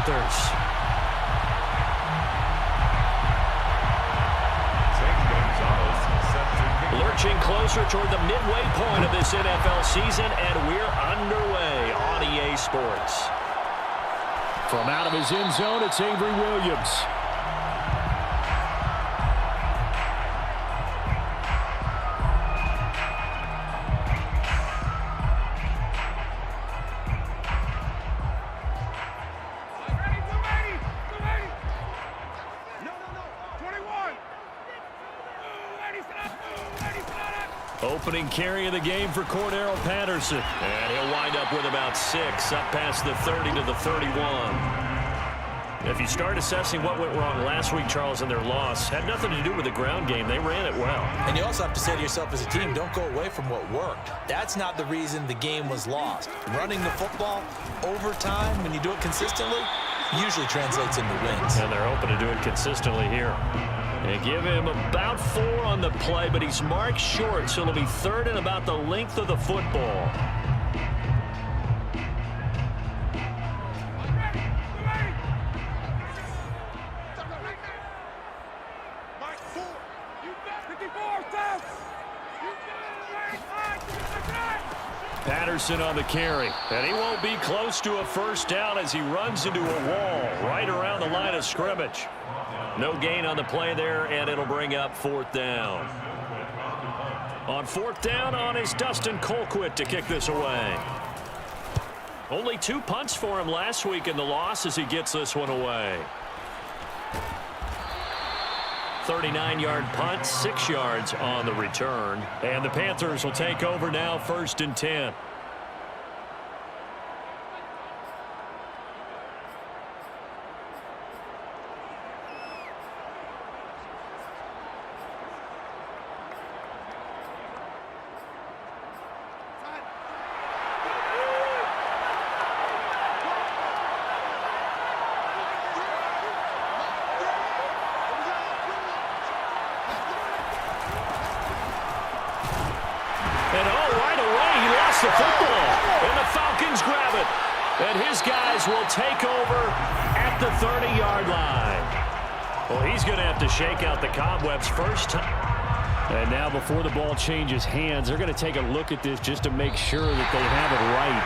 Panthers. Lurching closer toward the midway point of this NFL season, and we're underway on EA Sports. From out of his end zone, it's Avery Williams. Opening carry of the game for Cordero Patterson. And he'll wind up with about 6, up past the 30 to the 31. If you start assessing what went wrong last week, Charles, in their loss, had nothing to do with the ground game. They ran it well. And you also have to say to yourself as a team, don't go away from what worked. That's not the reason the game was lost. Running the football over time, when you do it consistently, usually translates into wins. And they're hoping to do it consistently here. They give him about 4 on the play, but he's marked short, so it'll be 3rd and about the length of the football. Patterson on the carry, and he won't be close to a first down as he runs into a wall right around the line of scrimmage. No gain on the play there, and it'll bring up 4th down. On 4th down, on is Dustin Colquitt to kick this away. Only 2 punts for him last week in the loss as he gets this one away. 39-yard punt, 6 yards on the return. And the Panthers will take over now, 1st and 10. The football, and the Falcons grab it, and his guys will take over at the 30-yard line. Well, he's going to have to shake out the cobwebs first time. And now before the ball changes hands, they're going to take a look at this just to make sure that they have it right.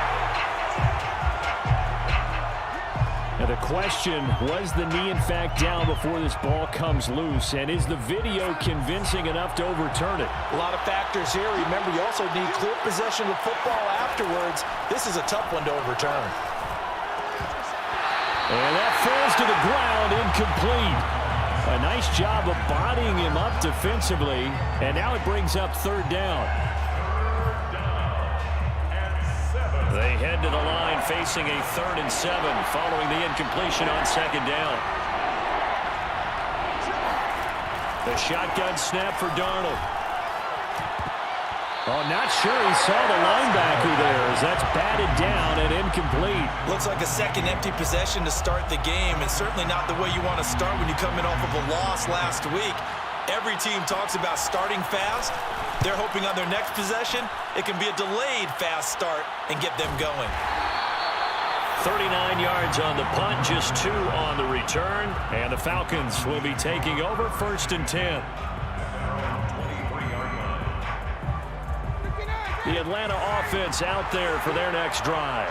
Now the question, was the knee in fact down before this ball comes loose? And is the video convincing enough to overturn it? A lot of factors here. Remember, you also need clear possession of football afterwards. This is a tough one to overturn. And that falls to the ground, incomplete. A nice job of bodying him up defensively. And now it brings up 3rd down. They head to the line facing a 3rd and 7 following the incompletion on 2nd down. The shotgun snap for Darnold. Oh, not sure he saw the linebacker there as that's batted down and incomplete. Looks like a second empty possession to start the game, and certainly not the way you want to start when you come in off of a loss last week. Every team talks about starting fast. They're hoping on their next possession, it can be a delayed fast start and get them going. 39 yards on the punt, just 2 on the return. And the Falcons will be taking over 1st and 10. The Atlanta offense out there for their next drive.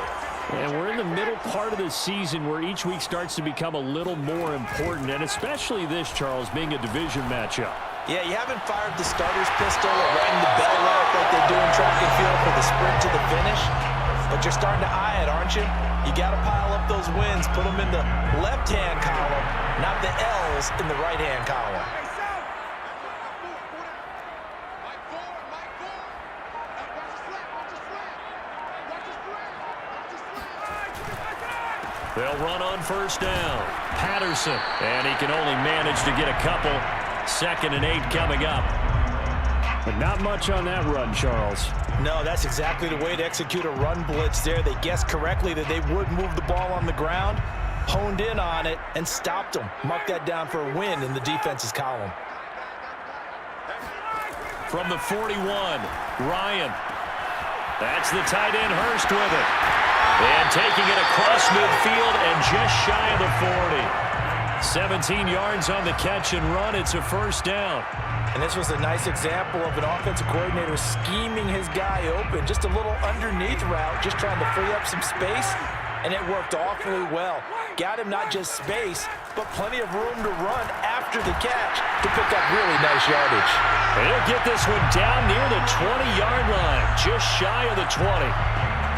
And we're in the middle part of the season where each week starts to become a little more important, and especially this, Charles, being a division matchup. Yeah, you haven't fired the starter's pistol or rang the bell out like they do in track and field for the sprint to the finish, but you're starting to eye it, aren't you? You got to pile up those wins, put them in the left-hand column, not the L's in the right-hand column. They'll run on 1st down. Patterson, and he can only manage to get a couple. 2nd and 8 coming up. But not much on that run, Charles. No, that's exactly the way to execute a run blitz there. They guessed correctly that they would move the ball on the ground, honed in on it, and stopped them. Mark that down for a win in the defense's column. From the 41, Ryan. That's the tight end, Hurst, with it. And taking it across midfield and just shy of the 40. 17 yards on the catch and run. It's a first down. And this was a nice example of an offensive coordinator scheming his guy open. Just a little underneath route, just trying to free up some space. And it worked awfully well. Got him not just space, but plenty of room to run after the catch to pick up really nice yardage. And he'll get this one down near the 20-yard line, just shy of the 20.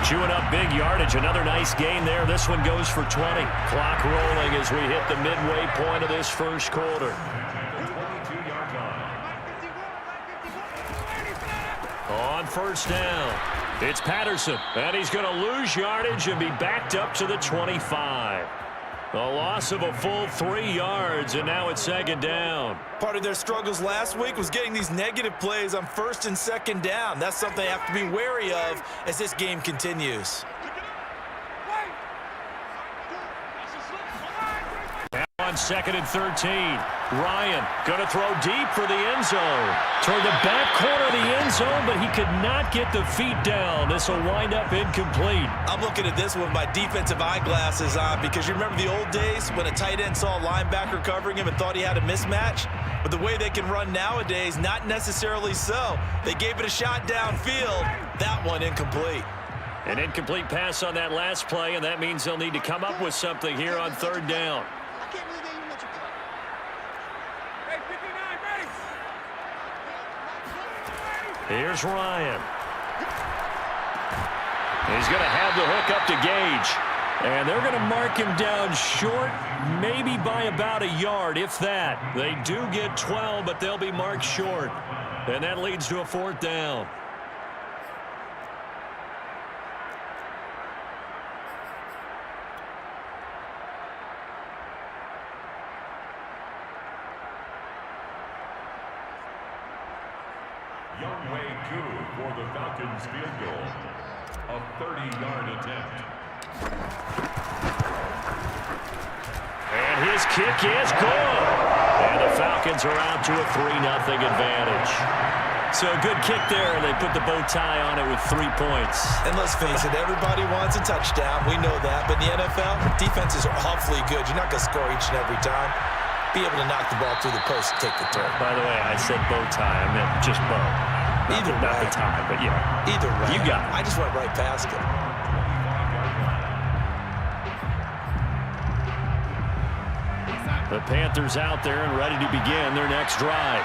Chewing up big yardage. Another nice gain there. This one goes for 20. Clock rolling as we hit the midway point of this first quarter. On first down, it's Patterson, and he's going to lose yardage and be backed up to the 25. A loss of a full 3 yards, and now it's second down. Part of their struggles last week was getting these negative plays on first and second down. That's something they have to be wary of as this game continues. Now on second and 13. Ryan going to throw deep for the end zone. Toward the back corner of the end zone, but he could not get the feet down. This will wind up incomplete. I'm looking at this with my defensive eyeglasses on because you remember the old days when a tight end saw a linebacker covering him and thought he had a mismatch? But the way they can run nowadays, not necessarily so. They gave it a shot downfield. That one incomplete. An incomplete pass on that last play, and that means they'll need to come up with something here on third down. Here's Ryan. He's going to have the hook up to Gage. And they're going to mark him down short, maybe by about a yard, if that. They do get 12, but they'll be marked short. And that leads to a fourth down. For the Falcons field goal, a 30-yard attempt. And his kick is good. And the Falcons are out to a 3-0 advantage. So a good kick there. They put the bow tie on it with 3 points. And let's face it, everybody wants a touchdown. We know that. But in the NFL, defenses are awfully good. You're not going to score each and every time. Be able to knock the ball through the post and take the turn. By the way, I said bow tie. I meant just bow. Either way. Not the tie, but yeah. Either way. You got it. I just went right past it. The Panthers out there and ready to begin their next drive.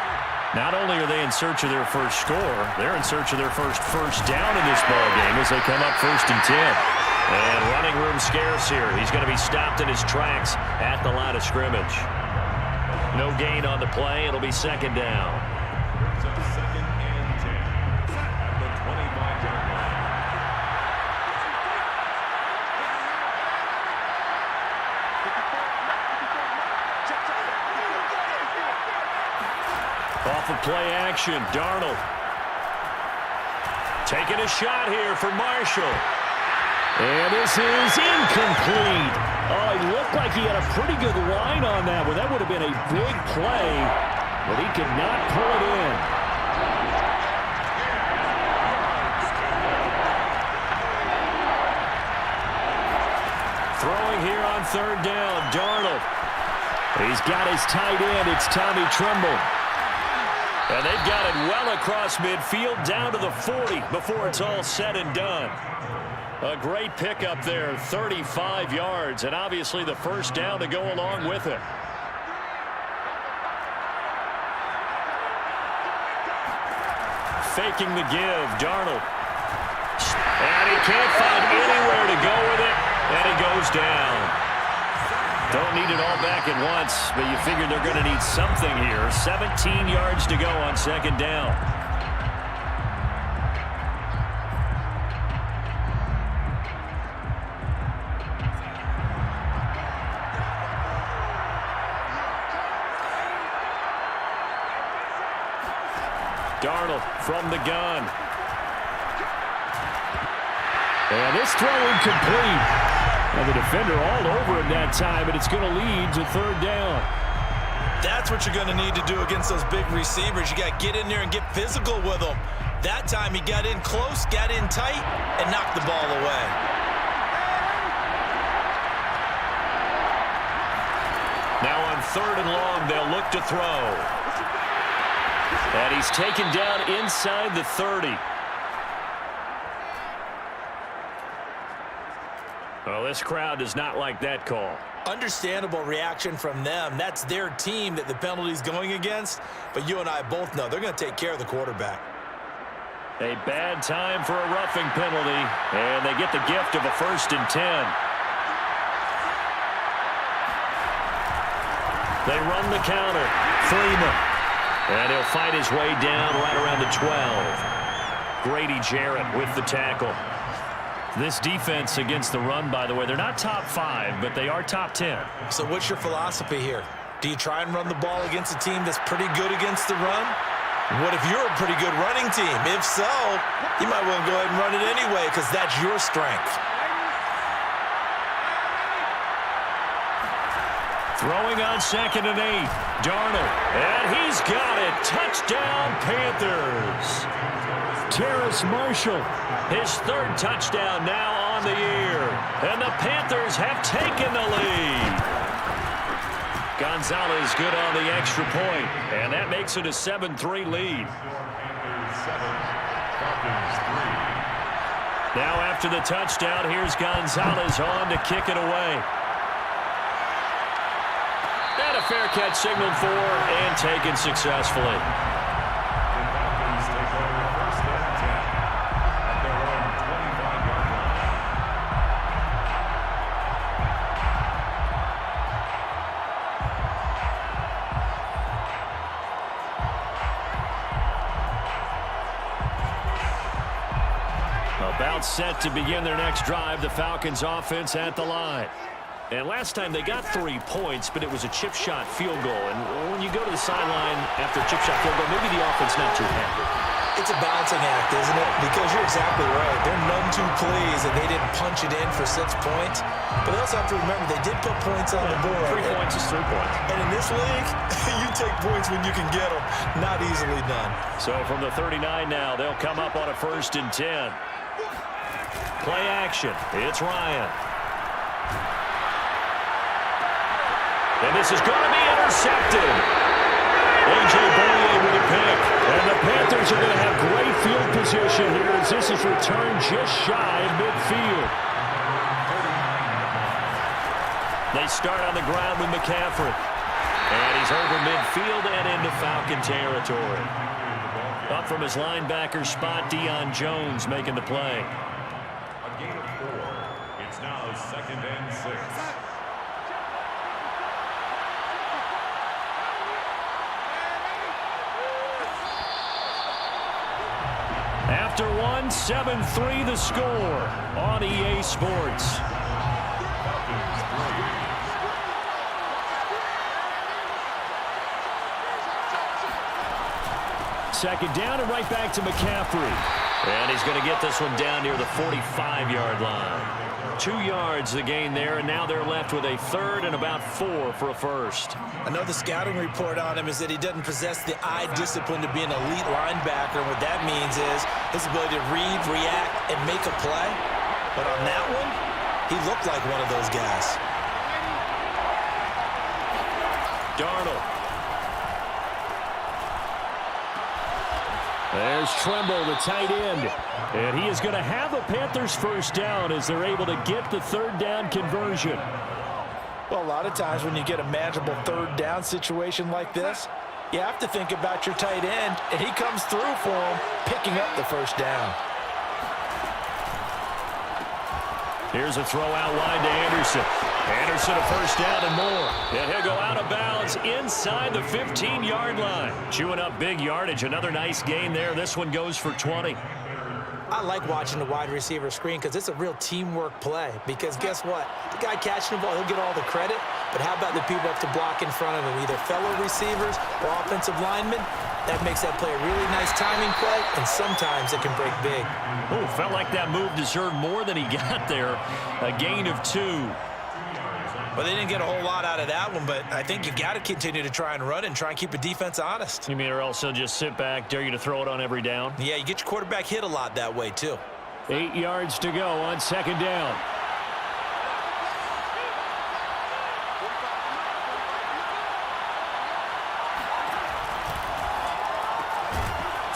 Not only are they in search of their first score, they're in search of their first down in this ball game as they come up 1st and 10. And running room scarce here. He's going to be stopped in his tracks at the line of scrimmage. No gain on the play. It'll be second down. Off of play action, Darnold. Taking a shot here for Marshall. And this is incomplete. Oh, he looked like he had a pretty good line on that one. That would have been a big play, but he could not pull it in. Throwing here on third down, Darnold. He's got his tight end. It's Tommy Tremble. And they've got it well across midfield down to the 40 before it's all said and done. A great pickup there, 35 yards, and obviously the first down to go along with it. Faking the give, Darnold. And he can't find anywhere to go with it, and he goes down. Don't need it all back at once, but you figure they're going to need something here. 17 yards to go on second down. Darnold from the gun. And this throw incomplete. And the defender all over him that time, and it's going to lead to third down. That's what you're going to need to do against those big receivers. You got to get in there and get physical with them. That time he got in close, got in tight, and knocked the ball away. Now on 3rd and long, they'll look to throw. And he's taken down inside the 30. Well, this crowd does not like that call. Understandable reaction from them. That's their team that the penalty's going against. But you and I both know they're going to take care of the quarterback. A bad time for a roughing penalty. And they get the gift of a 1st and 10. They run the counter. Freeman. And he'll fight his way down right around the 12. Grady Jarrett with the tackle. This defense against the run, by the way, they're not top 5, but they are top 10. So what's your philosophy here? Do you try and run the ball against a team that's pretty good against the run? What if you're a pretty good running team? If so, you might want to go ahead and run it anyway because that's your strength. Throwing on 2nd and 8. Darnold. And he's got it. Touchdown, Panthers. Terrace Marshall. His 3rd touchdown now on the year. And the Panthers have taken the lead. Gonzalez good on the extra point. And that makes it a 7-3 lead. Now after the touchdown, here's Gonzalez on to kick it away. And a fair catch signaled for and taken successfully. About set to begin their next drive, the Falcons offense at the line. And last time they got 3 points, but it was a chip shot field goal. And when you go to the sideline after a chip shot field goal, maybe the offense not too happy. It's a balancing act, isn't it? Because you're exactly right. They're none too pleased that they didn't punch it in for 6 points. But they also have to remember they did put points on the board. 3 points is 3 points. And in this league, you take points when you can get them. Not easily done. So from the 39 now, they'll come up on a 1st and 10. Play action. It's Ryan. And this is going to be intercepted. A.J. Boye with a pick. And the Panthers are going to have great field position here as this is returned just shy of midfield. They start on the ground with McCaffrey. And he's over midfield and into Falcon territory. Up from his linebacker spot, Deion Jones making the play. A gain of 4. It's now 2nd and 6. After 7-3 the score on EA Sports. Second down and right back to McCaffrey. And he's going to get this one down near the 45-yard line. 2 yards the gain there, and now they're left with a 3rd and about 4 for a 1st. I know the scouting report on him is that he doesn't possess the eye discipline to be an elite linebacker. What that means is his ability to read, react, and make a play. But on that one, he looked like one of those guys. Darnold. There's Tremble, the tight end. And he is going to have a Panthers 1st down as they're able to get the 3rd down conversion. Well, a lot of times when you get a manageable 3rd down situation like this, you have to think about your tight end, and he comes through for him, picking up the 1st down. Here's a throw out wide to Anderson. Anderson a 1st down and more. And he'll go out of bounds inside the 15-yard line. Chewing up big yardage. Another nice gain there. This one goes for 20. I like watching the wide receiver screen because it's a real teamwork play. Because guess what? The guy catching the ball, he'll get all the credit. But how about the people have to block in front of him, either fellow receivers or offensive linemen? That makes that play a really nice timing play, and sometimes it can break big. Oh, felt like that move deserved more than he got there. A gain of 2. Well, they didn't get a whole lot out of that one, but I think you got to continue to try and run it and try and keep a defense honest. You mean or else he'll just sit back, dare you to throw it on every down? Yeah, you get your quarterback hit a lot that way, too. 8 yards to go on 2nd down.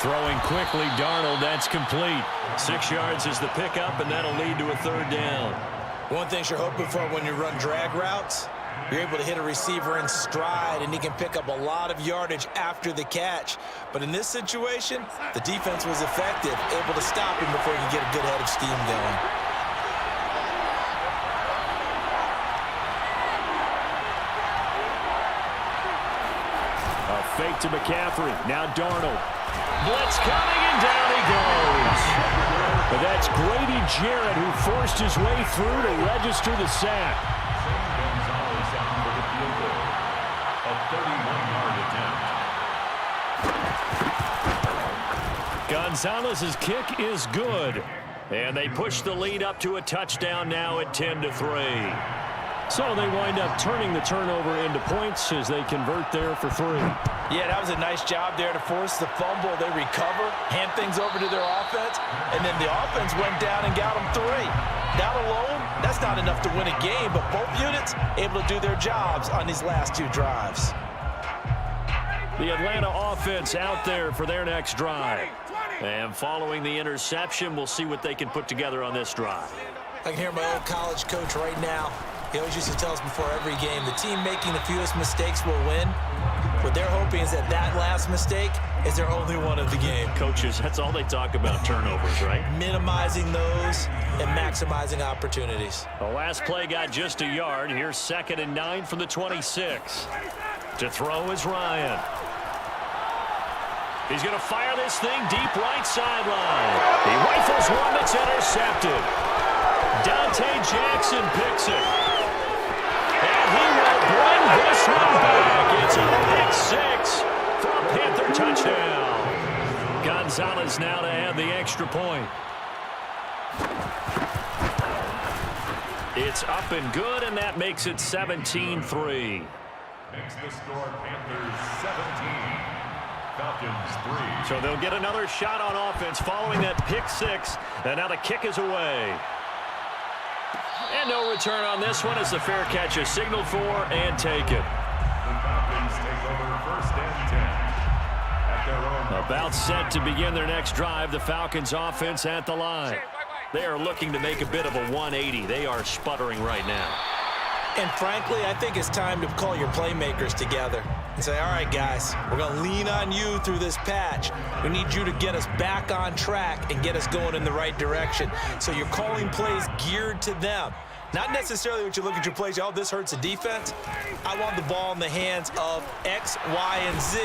Throwing quickly, Darnold, that's complete. 6 yards is the pickup, and that'll lead to a 3rd down. One thing you're hoping for when you run drag routes, you're able to hit a receiver in stride, and he can pick up a lot of yardage after the catch. But in this situation, the defense was effective, able to stop him before he could get a good head of steam going. A fake to McCaffrey. Now Darnold. Blitz coming, and down he goes. But that's Grady Jarrett who forced his way through to register the sack. A 31-yard attempt. Gonzalez's kick is good. And they push the lead up to a touchdown now at 10-3. So they wind up turning the turnover into points as they convert there for 3. Yeah, that was a nice job there to force the fumble. They recover, hand things over to their offense, and then the offense went down and got them 3. That alone, that's not enough to win a game, but both units able to do their jobs on these last 2 drives. The Atlanta offense out there for their next drive. And following the interception, we'll see what they can put together on this drive. I can hear my old college coach right now. He always used to tell us before every game, the team making the fewest mistakes will win. What they're hoping is that that last mistake is their only one of the game. Coaches, that's all they talk about, turnovers, right? Minimizing those and maximizing opportunities. The last play got just a yard. Here's 2nd and 9 from the 26. To throw is Ryan. He's going to fire this thing deep right sideline. He rifles one that's intercepted. Dante Jackson picks it. And he will bring this one back. It's a big 6 for a Panther touchdown. Gonzalez now to add the extra point. It's up and good, and that makes it 17-3. Makes the score Panthers 17. Falcons 3. So they'll get another shot on offense following that pick 6. And now the kick is away. And no return on this one as the fair catch is signaled for and taken. The Falcons take over 1st and 10 at their own. About set to begin their next drive, the Falcons offense at the line. They are looking to make a bit of a 180. They are sputtering right now. And frankly, I think it's time to call your playmakers together and say, all right, guys, we're going to lean on you through this patch. We need you to get us back on track and get us going in the right direction. So you're calling plays geared to them. Not necessarily what you look at your plays, oh, this hurts the defense. I want the ball in the hands of X, Y, and Z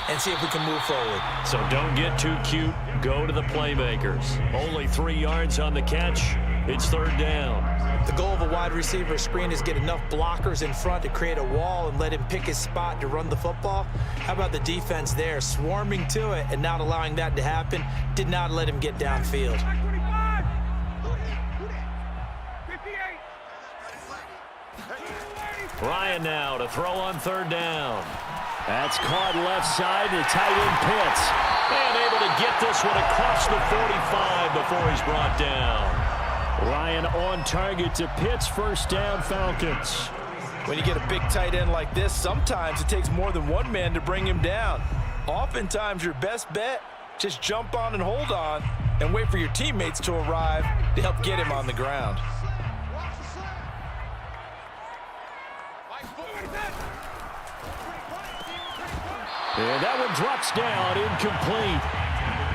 and see if we can move forward. So don't get too cute. Go to the playmakers. Only 3 yards on the catch. It's 3rd down. The goal of a wide receiver screen is get enough blockers in front to create a wall and let him pick his spot to run the football. How about the defense there, swarming to it and not allowing that to happen? Did not let him get downfield. Ryan now to throw on 3rd down. That's caught left side to tight end Pitts. And able to get this one across the 45 before he's brought down. Ryan on target to Pitts, 1st down Falcons. When you get a big tight end like this, sometimes it takes more than one man to bring him down. Oftentimes your best bet, just jump on and hold on and wait for your teammates to arrive to help get him on the ground. And that one drops down, incomplete.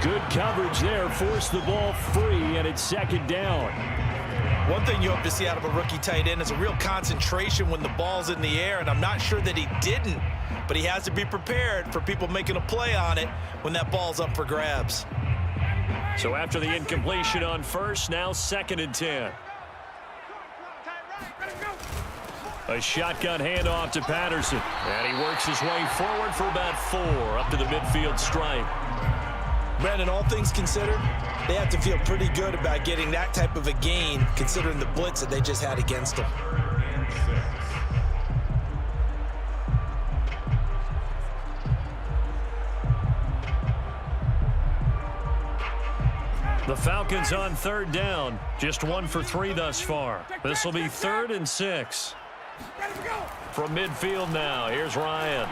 Good coverage there, forced the ball free, and it's 2nd down. One thing you hope to see out of a rookie tight end is a real concentration when the ball's in the air, and I'm not sure that he didn't, but he has to be prepared for people making a play on it when that ball's up for grabs. So after the incompletion on 1st, now 2nd and 10. A shotgun handoff to Patterson. And he works his way forward for about 4 up to the midfield stripe. Brandon, all things considered, they have to feel pretty good about getting that type of a gain considering the blitz that they just had against them. The Falcons on 3rd down. Just 1 for 3 thus far. This will be 3rd and 6. From midfield now, here's Ryan.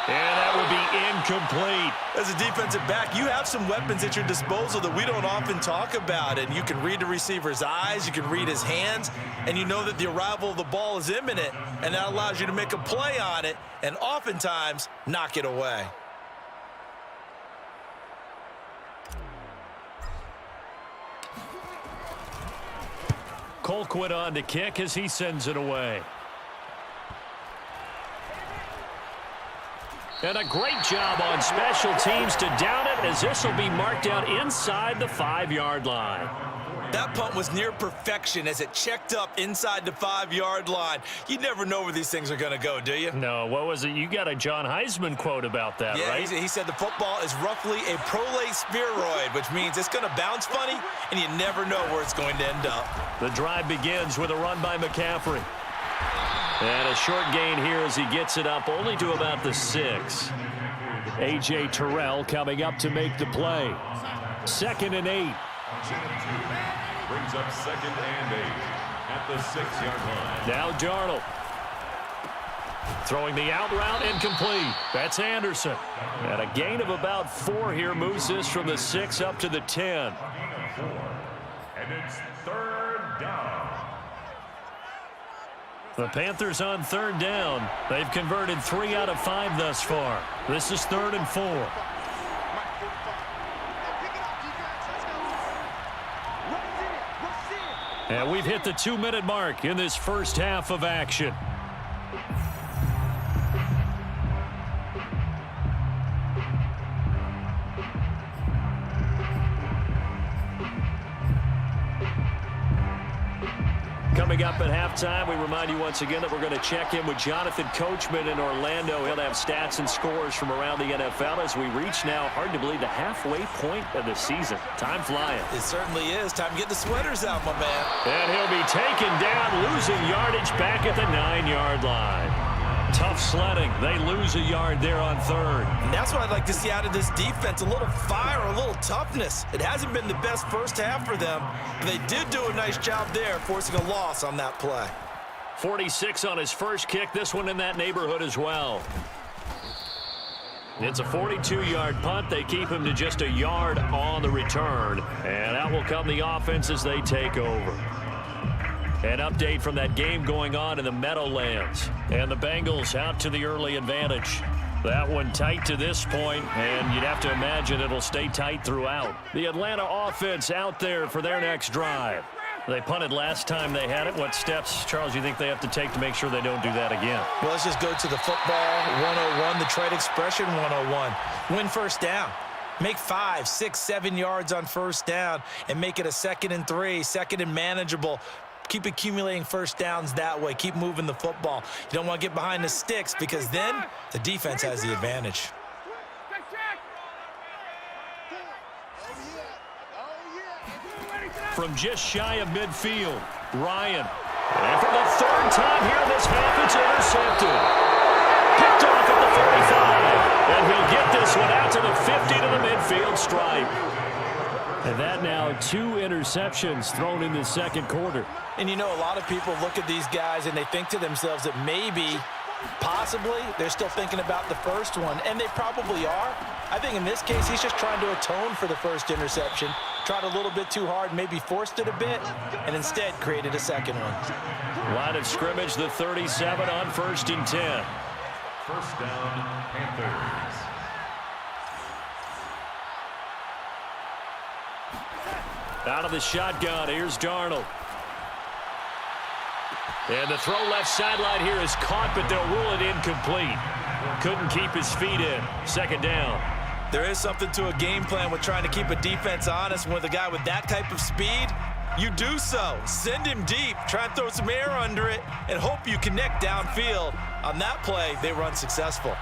And that would be incomplete. As a defensive back, you have some weapons at your disposal that we don't often talk about. And you can read the receiver's eyes, you can read his hands, and you know that the arrival of the ball is imminent, and that allows you to make a play on it and oftentimes knock it away. Colquitt on to kick as he sends it away. And a great job on special teams to down it, as this will be marked out inside the 5-yard line. That punt was near perfection as it checked up inside the 5-yard line. You never know where these things are going to go, do you? No, what was it? You got a John Heisman quote about that, yeah, right? He said the football is roughly a prolate spheroid, which means it's going to bounce funny, and you never know where it's going to end up. The drive begins with a run by McCaffrey. And a short gain here as he gets it up only to about the 6. A.J. Terrell coming up to make the play. 2nd and 8. Brings up 2nd and 8 at the 6-yard line. Now Darnold. Throwing the out route incomplete. That's Anderson. And a gain of about 4 here moves this from the 6 up to the 10. And it's 3rd down. The Panthers on 3rd down. They've converted 3 out of 5 thus far. This is 3rd and 4. And we've hit the 2-minute mark in this first half of action. Coming up at halftime, we remind you once again that we're going to check in with Jonathan Coachman in Orlando. He'll have stats and scores from around the NFL as we reach now, hard to believe, the halfway point of the season. Time flying. It certainly is. Time to get the sweaters out, my man. And he'll be taken down, losing yardage back at the 9-yard line. Tough sledding. They lose a yard there on 3rd. And that's what I'd like to see out of this defense, a little fire, a little toughness. It hasn't been the best first half for them, but they did do a nice job there, forcing a loss on that play. 46 on his first kick, this one in that neighborhood as well. It's a 42-yard punt. They keep him to just a yard on the return. And out will come the offense as they take over. An update from that game going on in the Meadowlands. And the Bengals out to the early advantage. That one tight to this point, and you'd have to imagine it'll stay tight throughout. The Atlanta offense out there for their next drive. They punted last time they had it. What steps, Charles, you think they have to take to make sure they don't do that again? Well, let's just go to the football 101, the trade expression 101. Win first down. Make 5, 6, 7 yards on first down and make it a 2nd and 3, 2nd and manageable. Keep accumulating first downs that way. Keep moving the football. You don't want to get behind the sticks because then the defense has the advantage. From just shy of midfield, Ryan. And for the 3rd time here in this half, it's intercepted. Picked off at the 45. And he'll get this one out to the 50 to the midfield stripe. And that now 2 interceptions thrown in the 2nd quarter. And you know, a lot of people look at these guys and they think to themselves that maybe, possibly, they're still thinking about the first one. And they probably are. I think in this case, he's just trying to atone for the first interception. Tried a little bit too hard, maybe forced it a bit, and instead created a 2nd one. Line of scrimmage, the 37 on 1st and 10. First down, Panthers. Out of the shotgun, here's Darnold. And the throw left sideline here is caught, but they'll rule it incomplete. Couldn't keep his feet in. 2nd down. There is something to a game plan with trying to keep a defense honest. With a guy with that type of speed, you do so. Send him deep. Try and throw some air under it and hope you connect downfield. On that play, they run successful.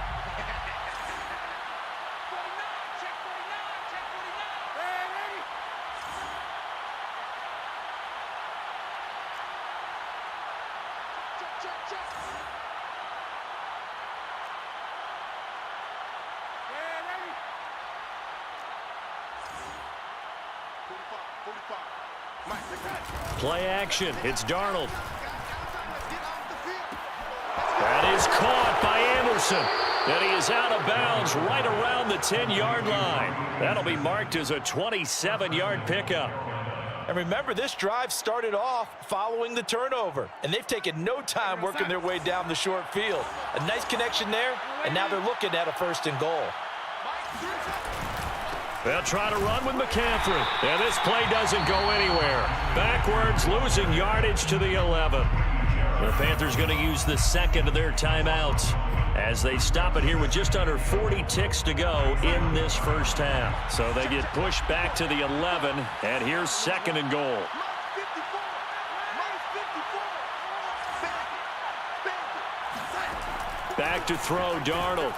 Play action. It's Darnold. That is caught by Anderson. And he is out of bounds right around the 10-yard line. That'll be marked as a 27-yard pickup. And remember, this drive started off following the turnover, and they've taken no time working their way down the short field. A nice connection there, and now they're looking at a 1st and goal. They'll try to run with McCaffrey. And this play doesn't go anywhere. Backwards, losing yardage to the 11. The Panthers going to use the second of their timeouts as they stop it here with just under 40 ticks to go in this first half. So they get pushed back to the 11, and here's 2nd and goal. Back to throw, Darnold.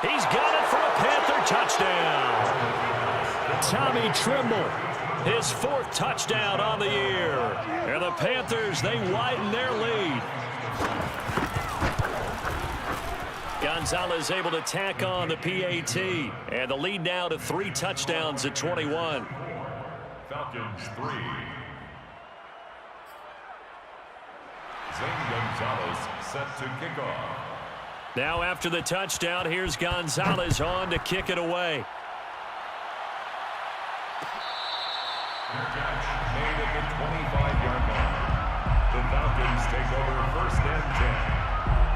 He's got it for a Panther touchdown. Tommy Tremble, his 4th touchdown on the year. And the Panthers, they widen their lead. Gonzalez able to tack on the PAT. And the lead now to 3 touchdowns at 21. Falcons 3. Zane Gonzalez set to kick off. Now after the touchdown, here's Gonzalez on to kick it away. Catch made at the 25-yard line. The Falcons take over 1st and 10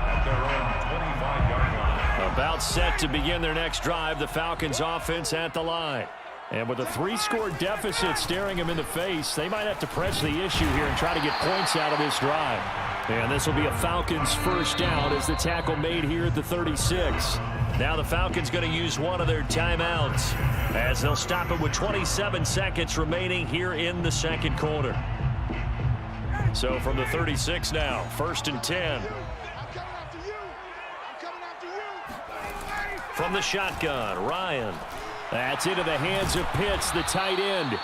at their own 25-yard line. About set to begin their next drive, the Falcons offense at the line. And with a 3-score deficit staring them in the face, they might have to press the issue here and try to get points out of this drive. And this will be a Falcons 1st down as the tackle made here at the 36. Now the Falcons going to use one of their timeouts as they'll stop it with 27 seconds remaining here in the 2nd quarter. So from the 36 now, 1st and 10. From the shotgun, Ryan. That's into the hands of Pitts, the tight end.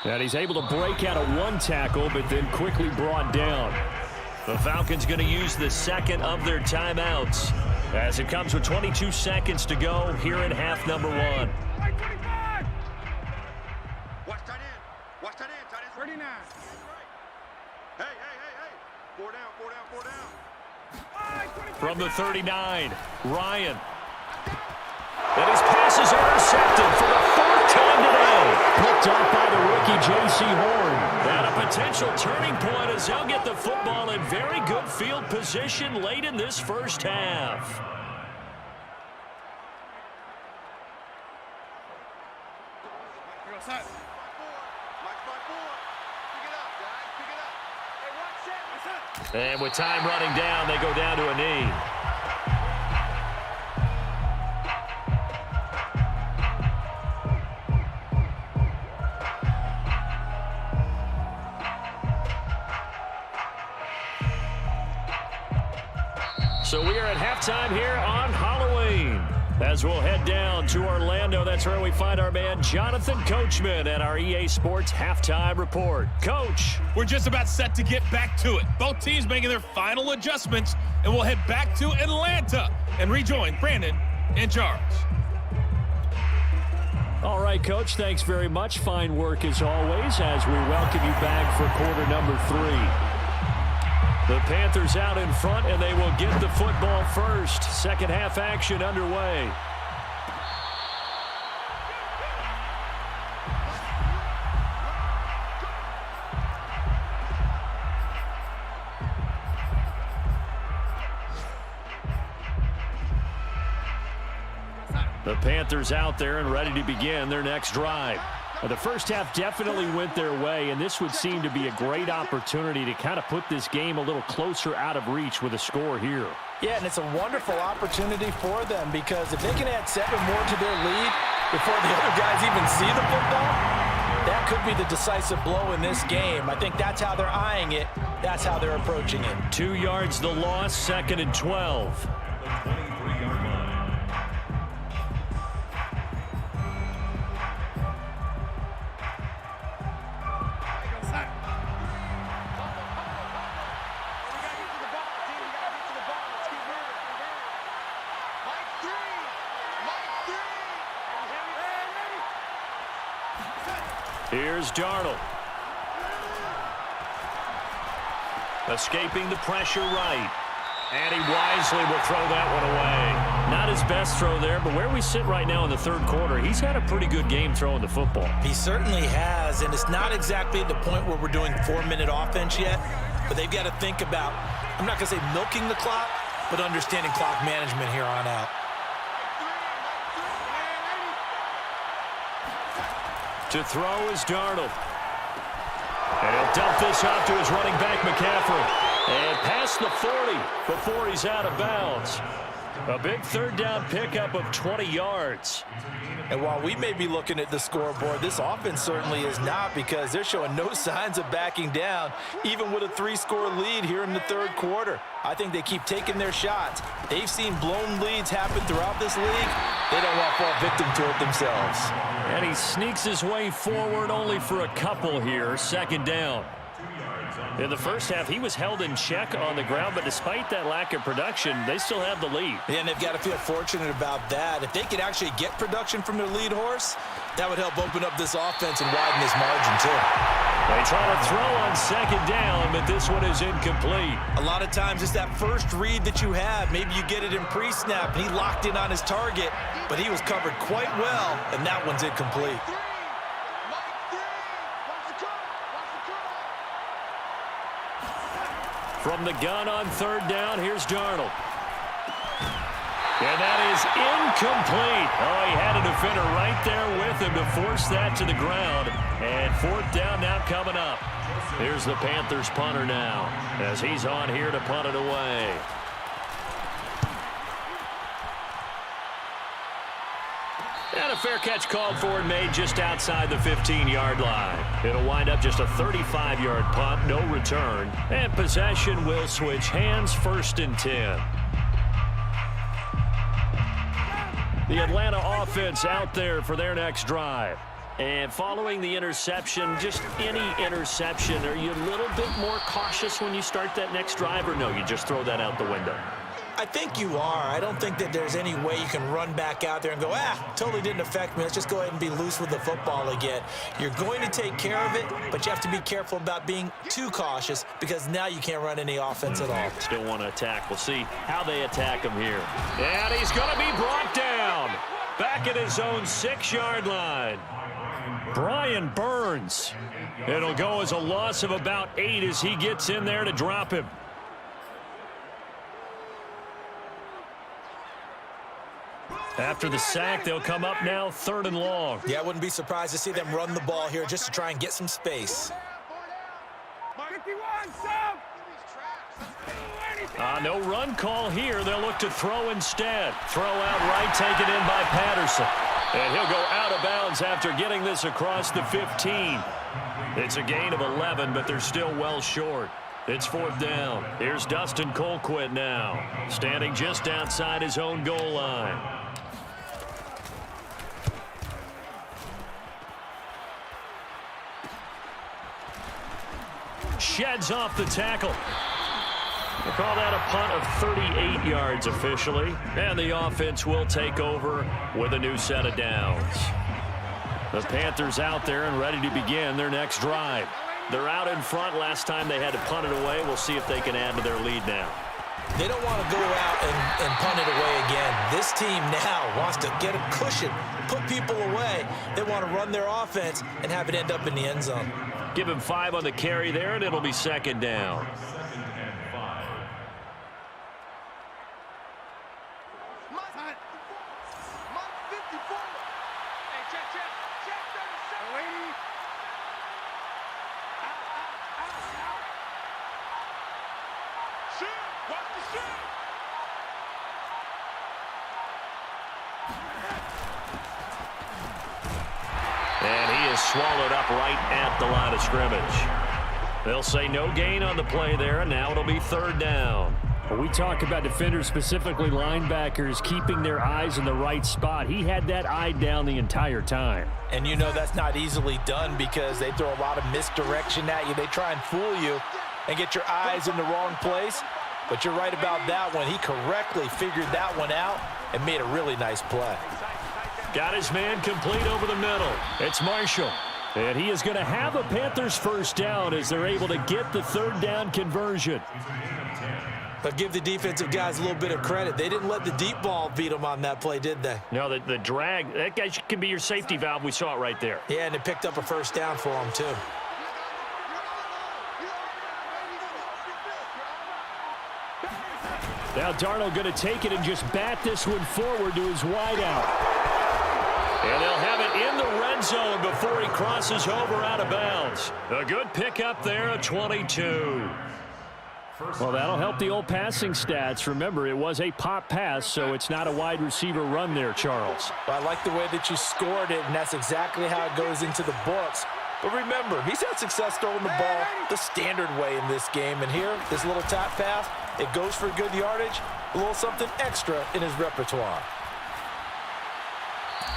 And he's able to break out of 1 tackle, but then quickly brought down. The Falcons going to use the 2nd of their timeouts as it comes with 22 seconds to go here in half number 1. Watch tight end. Watch tight end. Tight end 39. Hey. 4 down. From the 39, Ryan. And his passes are intercepted for the 4th time today. Picked off by the rookie J.C. Horn. And a potential turning point as they'll get the football in very good field position late in this first half. And with time running down, they go down to a knee. So we are at halftime here on Halloween. As we'll head down to Orlando, that's where we find our man Jonathan Coachman at our EA Sports Halftime Report. Coach. We're just about set to get back to it. Both teams making their final adjustments, and we'll head back to Atlanta and rejoin Brandon and Charles. All right, Coach, thanks very much. Fine work as always as we welcome you back for quarter number 3. The Panthers out in front, and they will get the football first. Second half action underway. The Panthers out there and ready to begin their next drive. The first half definitely went their way, and this would seem to be a great opportunity to kind of put this game a little closer out of reach with a score here. Yeah, and it's a wonderful opportunity for them because if they can add 7 more to their lead before the other guys even see the football, that could be the decisive blow in this game. I think that's how they're eyeing it. That's how they're approaching it. 2 yards the loss, 2nd and 12. Here's Darnold. Escaping the pressure right. And he wisely will throw that one away. Not his best throw there, but where we sit right now in the third quarter, he's had a pretty good game throwing the football. He certainly has, and it's not exactly at the point where we're doing 4-minute offense yet, but they've got to think about, I'm not going to say milking the clock, but understanding clock management here on out. To throw is Darnold. And he'll dump this off to his running back, McCaffrey. And past the 40 before he's out of bounds. A big third down pickup of 20 yards. And while we may be looking at the scoreboard, this offense certainly is not, because they're showing no signs of backing down, even with a 3-score lead here in the third quarter. I think they keep taking their shots. They've seen blown leads happen throughout this league. They don't want to fall victim to it themselves. And he sneaks his way forward only for a couple here. Second down. In the first half, he was held in check on the ground, but despite that lack of production, they still have the lead. Yeah, and they've got to feel fortunate about that. If they could actually get production from their lead horse, that would help open up this offense and widen this margin too. They try to throw on second down, but this one is incomplete. A lot of times it's that first read that you have. Maybe you get it in pre-snap, and he locked in on his target, but he was covered quite well, and that one's incomplete. From the gun on third down, here's Darnold. And that is incomplete. Oh, he had a defender right there with him to force that to the ground. And fourth down now coming up. Here's the Panthers punter now, as he's on here to punt it away. And a fair catch called for and made just outside the 15-yard line. It'll wind up just a 35-yard punt, no return. And possession will switch hands, 1st and 10. The Atlanta offense out there for their next drive. And following the interception, just any interception, are you a little bit more cautious when you start that next drive, or no, you just throw that out the window? I think you are. I don't think that there's any way you can run back out there and go, totally didn't affect me. Let's just go ahead and be loose with the football again. You're going to take care of it, but you have to be careful about being too cautious, because now you can't run any offense at all. Still want to attack. We'll see how they attack him here. And he's going to be brought down back at his own 6-yard line. Brian Burns. It'll go as a loss of about 8 as he gets in there to drop him. After the sack, they'll come up now 3rd and long. Yeah, I wouldn't be surprised to see them run the ball here just to try and get some space. No run call here. They'll look to throw instead. Throw out right, taken in by Patterson. And he'll go out of bounds after getting this across the 15. It's a gain of 11, but they're still well short. It's 4th down. Here's Dustin Colquitt now, standing just outside his own goal line. Sheds off the tackle. We'll call that a punt of 38 yards officially. And the offense will take over with a new set of downs. The Panthers out there and ready to begin their next drive. They're out in front. Last time they had to punt it away. We'll see if they can add to their lead now. They don't want to go out and punt it away again. This team now wants to get a cushion, put people away. They want to run their offense and have it end up in the end zone. Give him 5 on the carry there, and it'll be 2nd down. Swallowed up right at the line of scrimmage. They'll say no gain on the play there, and now it'll be 3rd down. Well, we talk about defenders, specifically linebackers, keeping their eyes in the right spot. He had that eye down the entire time. And you know that's not easily done, because they throw a lot of misdirection at you. They try and fool you and get your eyes in the wrong place. But you're right about that one. He correctly figured that one out and made a really nice play. Got his man complete over the middle. It's Marshall. And he is going to have a Panthers 1st down as they're able to get the 3rd down conversion. But give the defensive guys a little bit of credit. They didn't let the deep ball beat them on that play, did they? No, the drag, that guy can be your safety valve. We saw it right there. Yeah, and it picked up a first down for them, too. Now Darnold going to take it and just bat this one forward to his wideout. And they'll have it in the red zone before he crosses over out of bounds. A good pickup there, a 22. Well, that'll help the old passing stats. Remember, it was a pop pass, so it's not a wide receiver run there, Charles. Well, I like the way that you scored it, and that's exactly how it goes into the books. But remember, he's had success throwing the ball the standard way in this game. And here, this little tap pass, it goes for good yardage, a little something extra in his repertoire.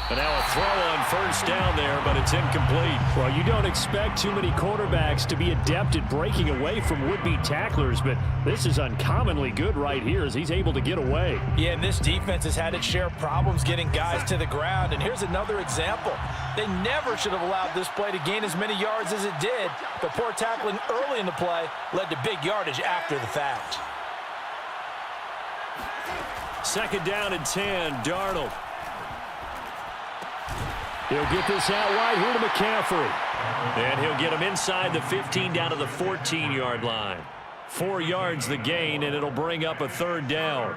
And now a throw on first down there, but it's incomplete. Well, you don't expect too many quarterbacks to be adept at breaking away from would-be tacklers, but this is uncommonly good right here as he's able to get away. Yeah, and this defense has had its share of problems getting guys to the ground. And here's another example. They never should have allowed this play to gain as many yards as it did, but poor tackling early in the play led to big yardage after the fact. Second down and 10, Darnold. He'll get this out wide here to McCaffrey. And he'll get him inside the 15 down to the 14-yard line. 4 yards the gain, and it'll bring up a third down.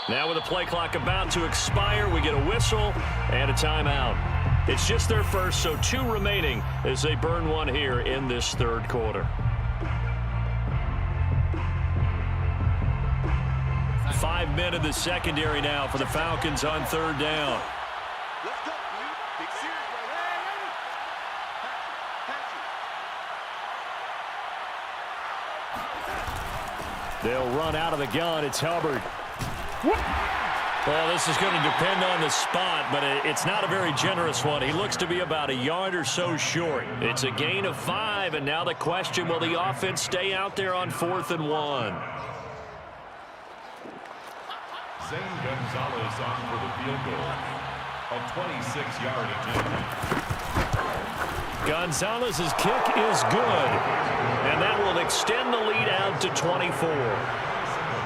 Now with the play clock about to expire, we get a whistle and a timeout. It's just their first, so 2 remaining as they burn one here in this third quarter. 5 men in the secondary now for the Falcons on third down. They'll run out of the gun. It's Hubbard. Well, this is going to depend on the spot, but it's not a very generous one. He looks to be about a yard or so short. It's a gain of 5, and now the question, will the offense stay out there on 4th and 1? Zane Gonzalez on for the field goal. A 26-yard attempt. Gonzalez's kick is good, and that will extend the lead out to 24.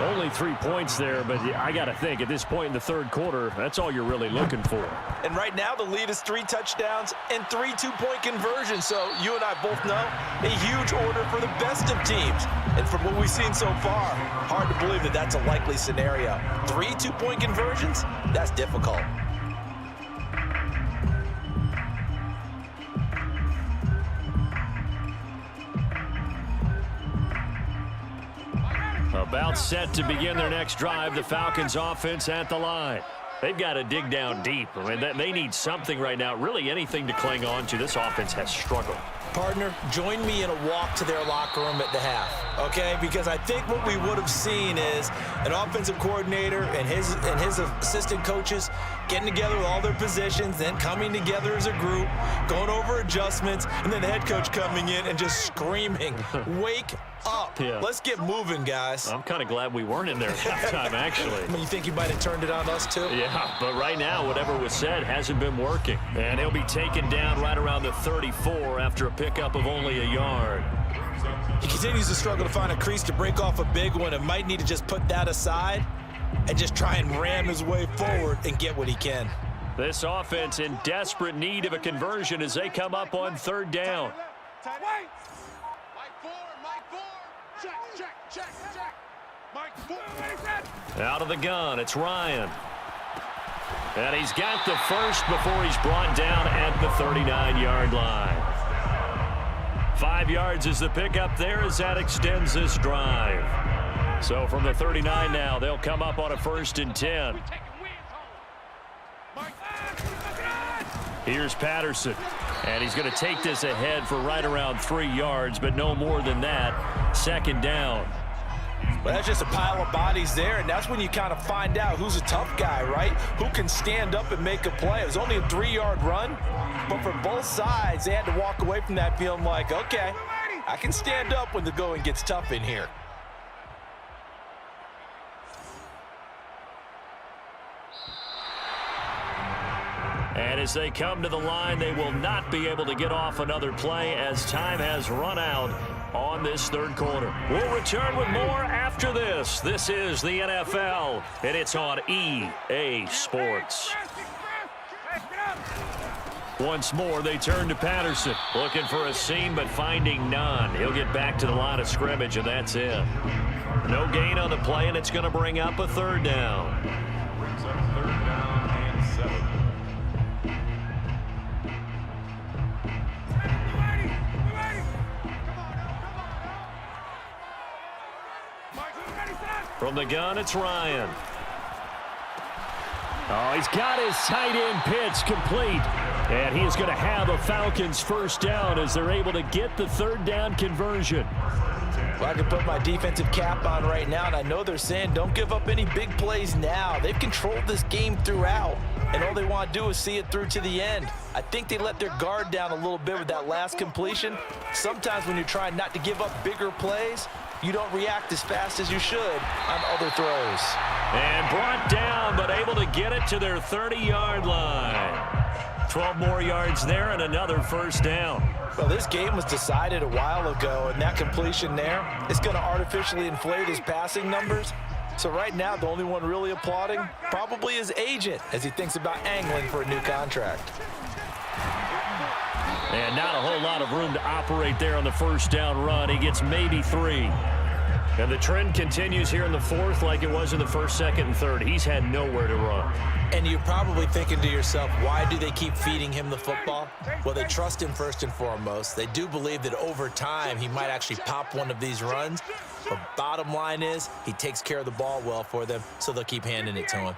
Only 3 points there, but I got to think at this point in the third quarter, that's all you're really looking for. And right now the lead is 3 touchdowns and 3 two-point conversions. So you and I both know a huge order for the best of teams. And from what we've seen so far, hard to believe that that's a likely scenario. 3 two-point conversions? That's difficult. About set to begin their next drive, the Falcons offense at the line. They've got to dig down deep. I mean, they need something right now, really anything to cling on to. This offense has struggled. Partner, join me in a walk to their locker room at the half, okay? Because I think what we would have seen is an offensive coordinator and his assistant coaches getting together with all their positions, then coming together as a group, going over adjustments, and then the head coach coming in and just screaming, wake up. Yeah. Let's get moving, guys. I'm kind of glad we weren't in there at halftime, actually. I mean, you think he might have turned it on us, too? Yeah, but right now, whatever was said hasn't been working. And he'll be taken down right around the 34 after a pickup of only a yard. He continues to struggle to find a crease to break off a big one and might need to just put that aside and just try and ram his way forward and get what he can. This offense in desperate need of a conversion as they come up on third down. Out of the gun, it's Ryan. And he's got the first before he's brought down at the 39-yard line. 5 yards is the pickup there as that extends this drive. So from the 39 now, they'll come up on a 1st and 10. Here's Patterson. And he's going to take this ahead for right around 3 yards, but no more than that. 2nd down. But that's just a pile of bodies there, and that's when you kind of find out who's a tough guy, right? Who can stand up and make a play. It was only a 3-yard run, but for both sides, they had to walk away from that feeling like, okay, I can stand up when the going gets tough in here. And as they come to the line, they will not be able to get off another play as time has run out on this third quarter. We'll return with more after this. This is the NFL, and it's on EA Sports. Once more, they turn to Patterson. Looking for a seam, but finding none. He'll get back to the line of scrimmage, and that's it. No gain on the play, and it's going to bring up a third down. Brings up third down and 7. From the gun, it's Ryan. Oh, he's got his tight end pitch complete. And he is going to have a Falcons first down as they're able to get the third down conversion. Well, I can put my defensive cap on right now, and I know they're saying don't give up any big plays now. They've controlled this game throughout, and all they want to do is see it through to the end. I think they let their guard down a little bit with that last completion. Sometimes when you're trying not to give up bigger plays, you don't react as fast as you should on other throws. And brought down, but able to get it to their 30-yard line. 12 more yards there and another first down. Well, this game was decided a while ago, and that completion there is going to artificially inflate his passing numbers. So right now, the only one really applauding probably his agent as he thinks about angling for a new contract. And not a whole lot of room to operate there on the first down run. He gets maybe 3. And the trend continues here in the fourth like it was in the first, second, and third. He's had nowhere to run. And you're probably thinking to yourself, why do they keep feeding him the football? Well, they trust him first and foremost. They do believe that over time he might actually pop one of these runs. But bottom line is he takes care of the ball well for them, so they'll keep handing it to him.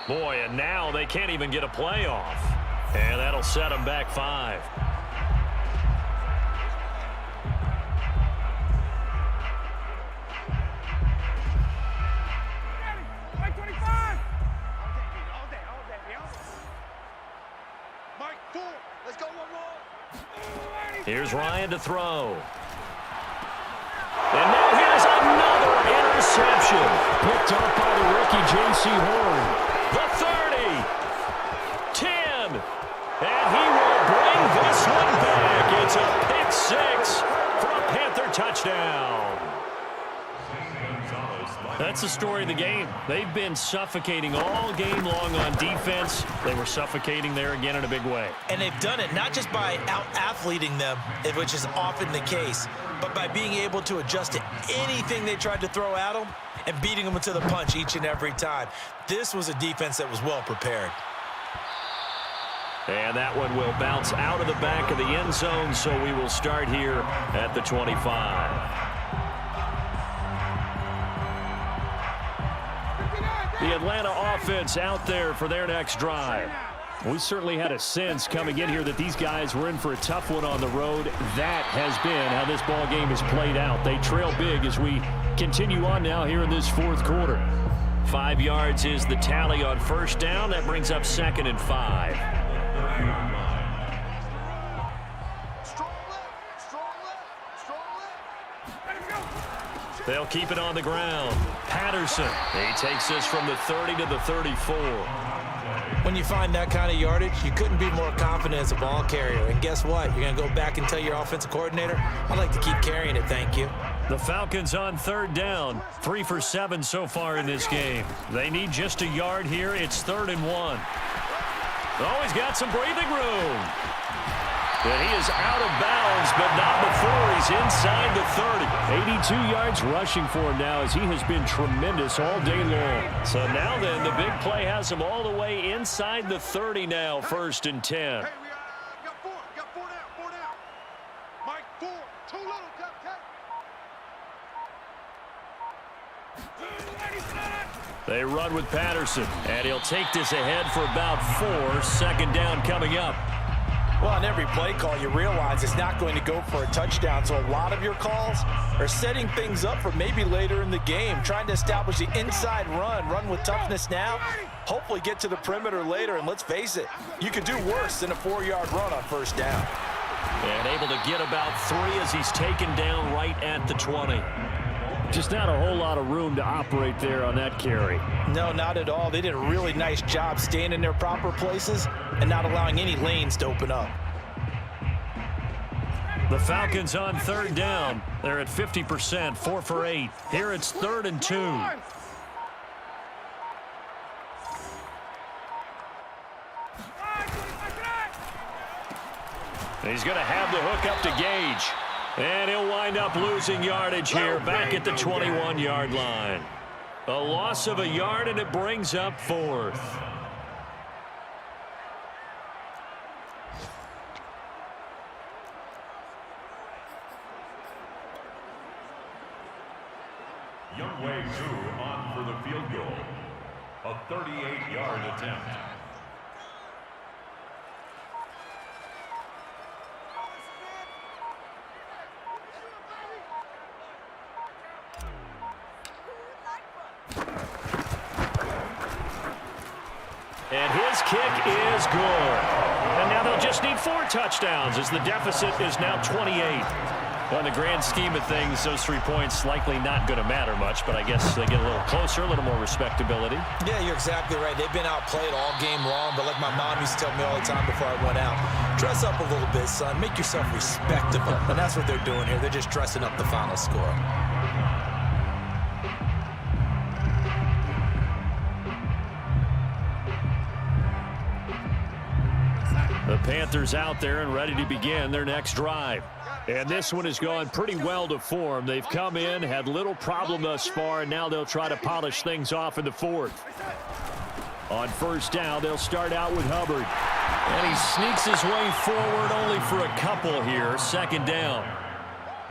Boy, and now they can't even get a play off. And that'll set them back 5. Here's Ryan to throw. And now here's another interception. Picked up by the rookie, J.C. Horn. The 30. 10. And he will bring this one back. It's a pick 6 for a Panther touchdown. That's the story of the game. They've been suffocating all game long on defense. They were suffocating there again in a big way. And they've done it not just by out-athleting them, which is often the case, but by being able to adjust to anything they tried to throw at them and beating them to the punch each and every time. This was a defense that was well prepared. And that one will bounce out of the back of the end zone, so we will start here at the 25. The Atlanta offense out there for their next drive. We certainly had a sense coming in here that these guys were in for a tough one on the road. That has been how this ball game has played out. They trail big as we continue on now here in this fourth quarter. 5 yards is the tally on first down. That brings up 2nd and 5. They'll keep it on the ground. Patterson, he takes this from the 30 to the 34. When you find that kind of yardage, you couldn't be more confident as a ball carrier. And guess what? You're going to go back and tell your offensive coordinator, I'd like to keep carrying it, thank you. The Falcons on third down. 3 for 7 so far in this game. They need just a yard here. It's 3rd and 1. Oh, he's got some breathing room. And he is out of bounds, but not before he's inside the 30. 82 yards rushing for him now as he has been tremendous all day long. So now then, the big play has him all the way inside the 30 now, 1st and 10. Hey, we got 4 down. Mike, 4, too little, They run with Patterson, and he'll take this ahead for about 4. 2nd down coming up. Well, on every play call, you realize it's not going to go for a touchdown. So a lot of your calls are setting things up for maybe later in the game, trying to establish the inside run with toughness now, hopefully get to the perimeter later. And let's face it, you could do worse than a 4-yard run on first down. And able to get about 3 as he's taken down right at the 20. To Just not a whole lot of room to operate there on that carry. No, not at all. They did a really nice job staying in their proper places and not allowing any lanes to open up. The Falcons on third down. They're at 50%, 4 for 8. Here it's 3rd and 2. He's going to have the hook up to Gage. And he'll wind up losing yardage here back at the 21-yard line. A loss of a yard, and it brings up 4th. Youngway 2 on for the field goal. A 38-yard attempt. And his kick is good. And now they'll just need 4 touchdowns as the deficit is now 28. Well, in the grand scheme of things, those 3 points likely not going to matter much, but I guess they get a little closer, a little more respectability. Yeah, you're exactly right. They've been outplayed all game long, but like my mom used to tell me all the time before I went out, dress up a little bit, son. Make yourself respectable. And that's what they're doing here. They're just dressing up the final score. The Panthers out there and ready to begin their next drive. And this one has gone pretty well to form. They've come in, had little problem thus far, and now they'll try to polish things off in the 4th. On first down, they'll start out with Hubbard. And he sneaks his way forward only for a couple here. 2nd down.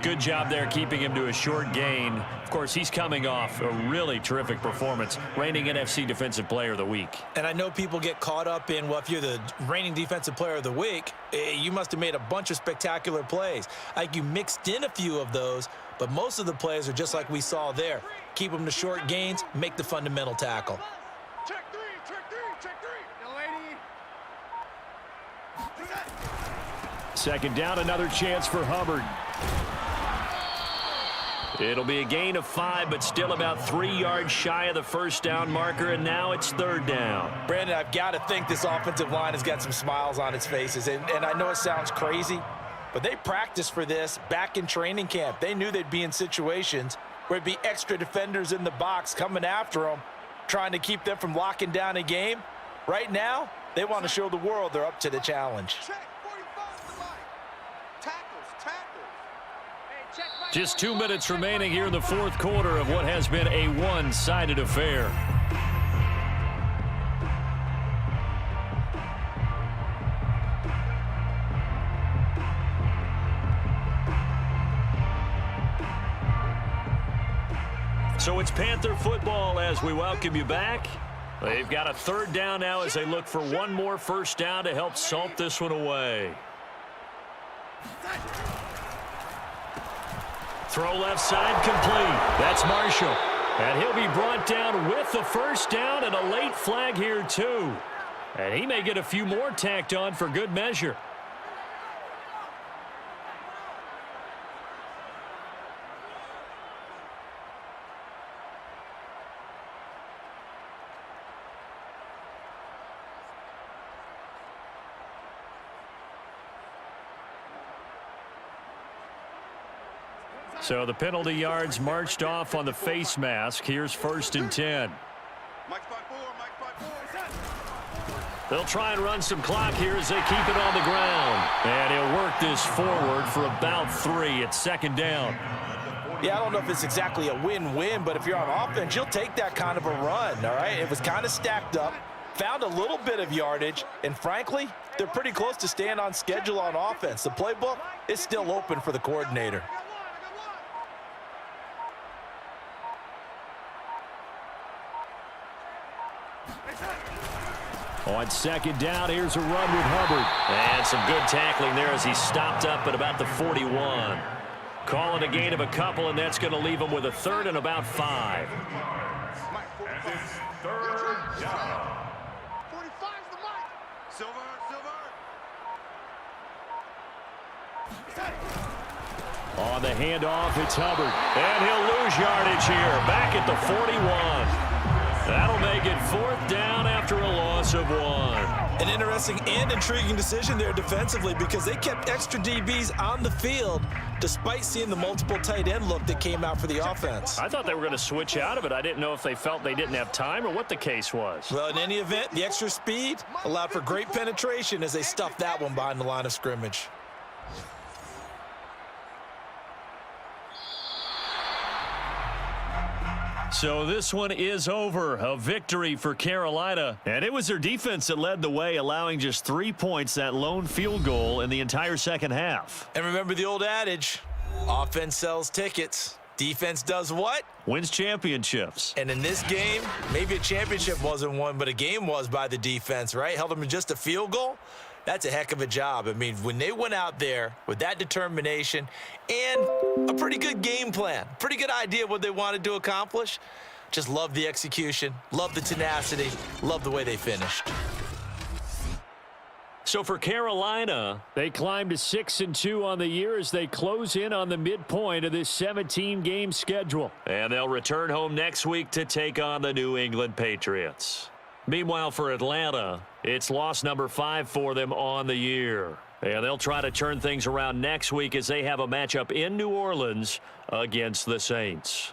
Good job there keeping him to a short gain. Of course, he's coming off a really terrific performance, reigning NFC Defensive Player of the Week. And I know people get caught up in, well, if you're the reigning Defensive Player of the Week, you must have made a bunch of spectacular plays. Like you mixed in a few of those, but most of the plays are just like we saw there. Keep them to short gains, make the fundamental tackle. Check 3, check 3, check 3. 2nd down, another chance for Hubbard. It'll be a gain of 5, but still about 3 yards shy of the first down marker, and now it's 3rd down. Brandon, I've got to think this offensive line has got some smiles on its faces, and I know it sounds crazy, but they practiced for this back in training camp. They knew they'd be in situations where it'd be extra defenders in the box coming after them, trying to keep them from locking down a game. Right now, they want to show the world they're up to the challenge. Check 45 to the line. Tackles, tackles. Just 2 minutes remaining here in the 4th quarter of what has been a one-sided affair. So it's Panther football as we welcome you back. They've got a 3rd down now as they look for one more first down to help salt this one away. Throw left side complete. That's Marshall. And he'll be brought down with the first down and a late flag here too. And he may get a few more tacked on for good measure. So the penalty yards marched off on the face mask. Here's 1st and 10. Mike's by 4, Mike's by 4. They'll try and run some clock here as they keep it on the ground. And he'll work this forward for about 3 at 2nd down. Yeah, I don't know if it's exactly a win-win, but if you're on offense, you'll take that kind of a run, all right? It was kind of stacked up, found a little bit of yardage, and frankly, they're pretty close to staying on schedule on offense. The playbook is still open for the coordinator. On 2nd down, here's a run with Hubbard. And some good tackling there as he stopped up at about the 41. Calling a gain of a couple, and that's going to leave him with a 3rd and about 5. And it's 3rd down. 45's the Mike. Silver, silver. On the handoff, it's Hubbard. And he'll lose yardage here, back at the 41. That'll make it 4th down after a loss of 1. An interesting and intriguing decision there defensively because they kept extra DBs on the field despite seeing the multiple tight end look that came out for the offense. I thought they were going to switch out of it. I didn't know if they felt they didn't have time or what the case was. Well, in any event, the extra speed allowed for great penetration as they stuffed that one behind the line of scrimmage. So this one is over. A victory for Carolina. And it was their defense that led the way, allowing just 3 points, that lone field goal in the entire second half. And remember the old adage, offense sells tickets. Defense does what? Wins championships. And in this game, maybe a championship wasn't won, but a game was by the defense, right? Held them to just a field goal. That's a heck of a job. I mean, when they went out there with that determination and a pretty good game plan, pretty good idea of what they wanted to accomplish, just love the execution, love the tenacity, love the way they finished. So for Carolina, they climbed to 6-2 on the year as they close in on the midpoint of this 17-game schedule. and they'll return home next week to take on the New England Patriots. Meanwhile, for Atlanta, it's loss number 5 for them on the year. And they'll try to turn things around next week as they have a matchup in New Orleans against the Saints.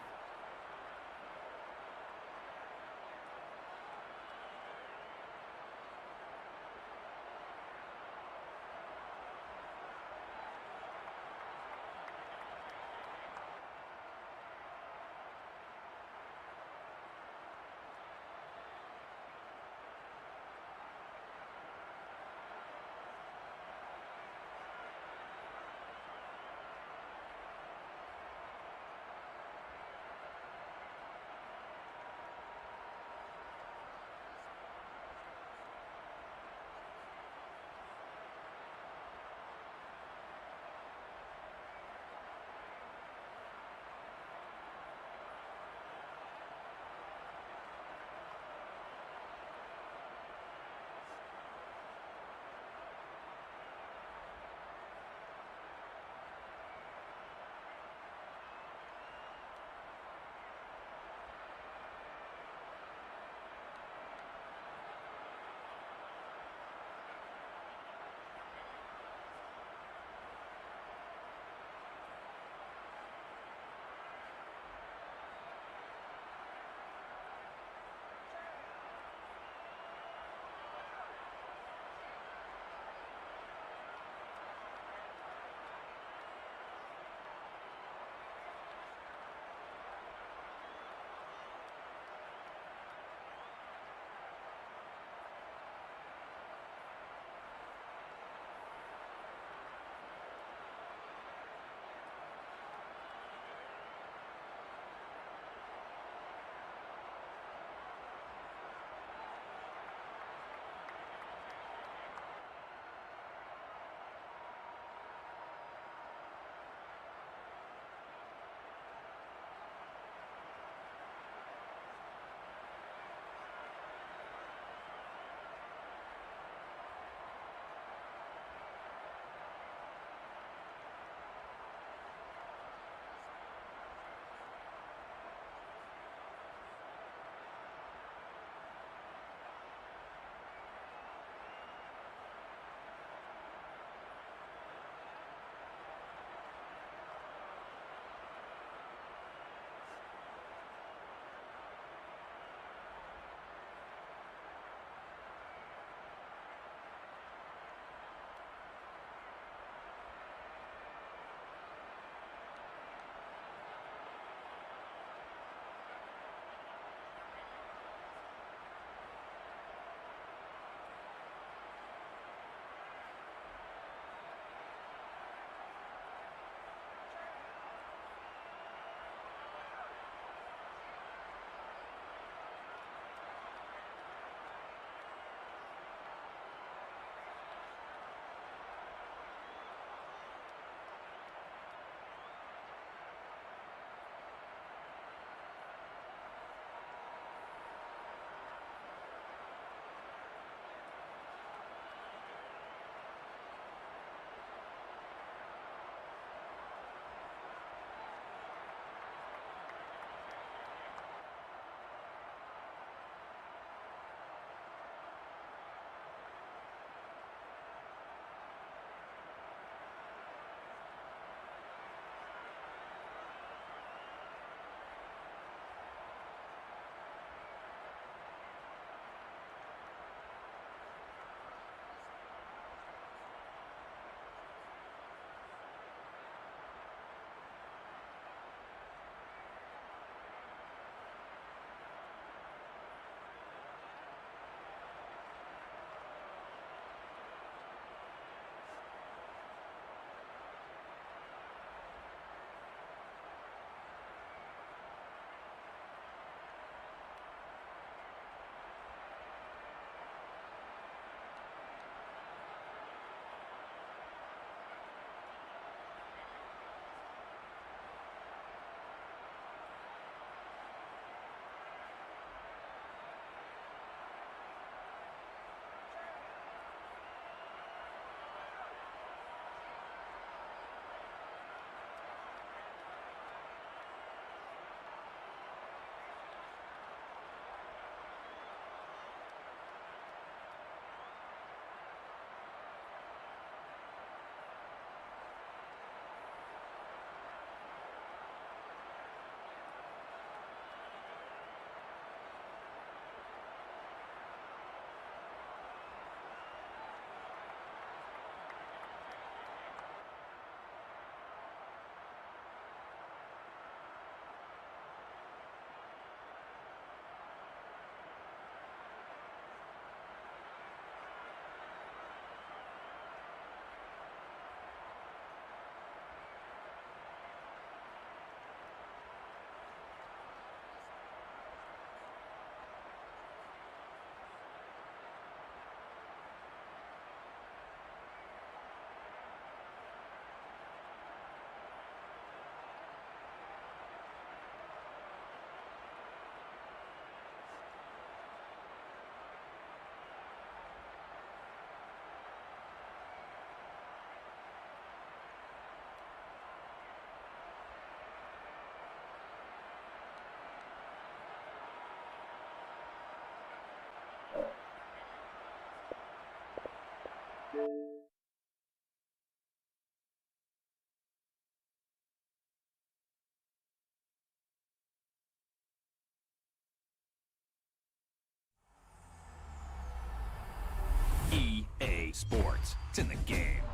sports. It's in the game.